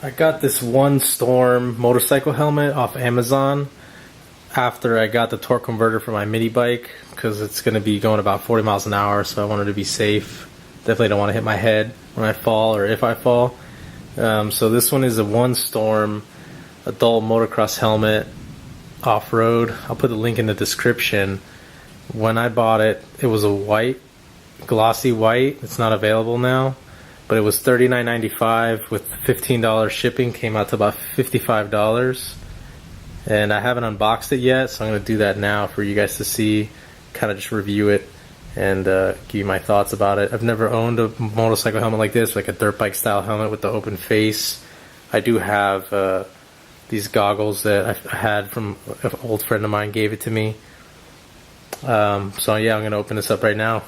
I got this 1Storm motorcycle helmet off Amazon after I got the torque converter for my mini bike, because it's going to be going about 40 miles an hour, so I wanted to be safe. Definitely don't want to hit my head when I fall, or if I fall. So this one is a 1Storm adult motocross helmet off-road. I'll put the link in the description. When I bought it, it was a white, glossy white. It's not available now, but it was $39.95 with $15 shipping. Came out to about $55. And I haven't unboxed it yet, so I'm going to do that now for you guys to see, kind of just review it and give you my thoughts about it. I've never owned a motorcycle helmet like this, like a dirt bike style helmet with the open face. I do have these goggles that I had from an old friend of mine, gave it to me. So yeah, I'm going to open this up right now.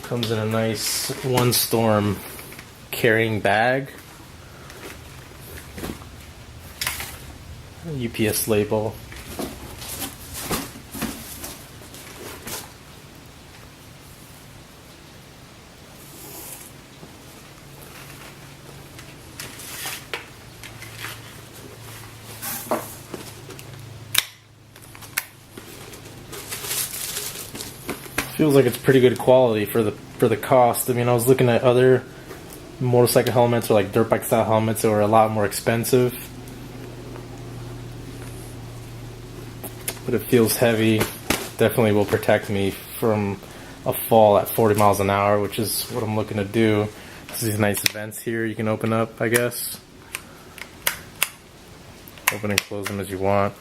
Comes in a nice 1Storm carrying bag. UPS label. Feels like it's pretty good quality for the cost. I mean, I was looking at other motorcycle helmets or like dirt bike style helmets that were a lot more expensive, but it feels heavy. Definitely will protect me from a fall at 40 miles an hour, which is what I'm looking to do. There's these nice vents here you can open up, I guess. Open and close them as you want.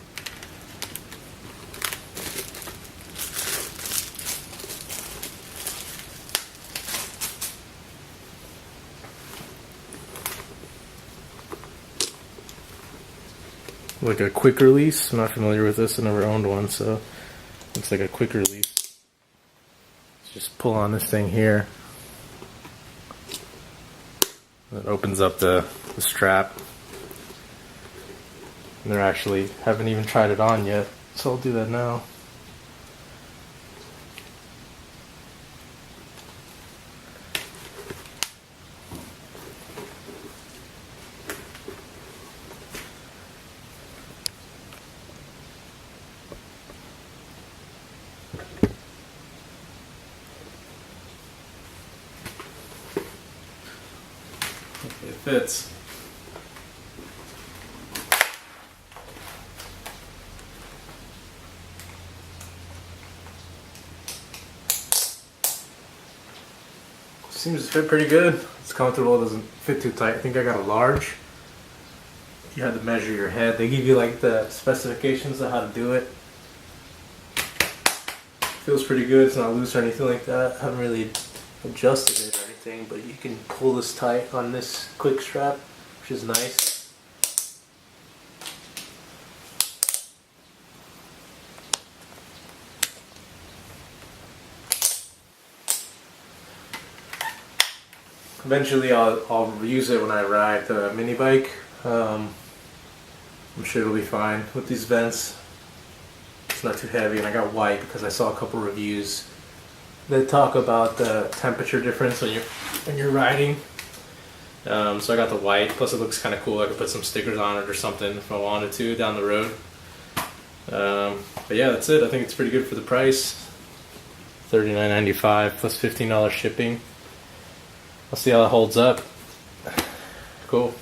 Like a quick release. I'm not familiar with this. I never owned one, so looks like a quick release. Let's just pull on this thing here. It opens up the strap. And they're actually, haven't even tried it on yet, so I'll do that now. It fits. Seems to fit pretty good. It's comfortable, it doesn't fit too tight. I think I got a large. You had to measure your head. They give you like the specifications of how to do it. Feels pretty good, it's not loose or anything like that. I haven't really adjusted it or anything, but you can pull this tight on this quick strap, which is nice. Eventually I'll use it when I ride the mini bike. I'm sure it'll be fine with these vents. It's not too heavy, and I got white because I saw a couple reviews that talk about the temperature difference when you're riding. So I got the white, plus it looks kind of cool. I could put some stickers on it or something if I wanted to down the road. But yeah, that's it. I think it's pretty good for the price. $39.95 plus $15 shipping. I'll see how it holds up. Cool.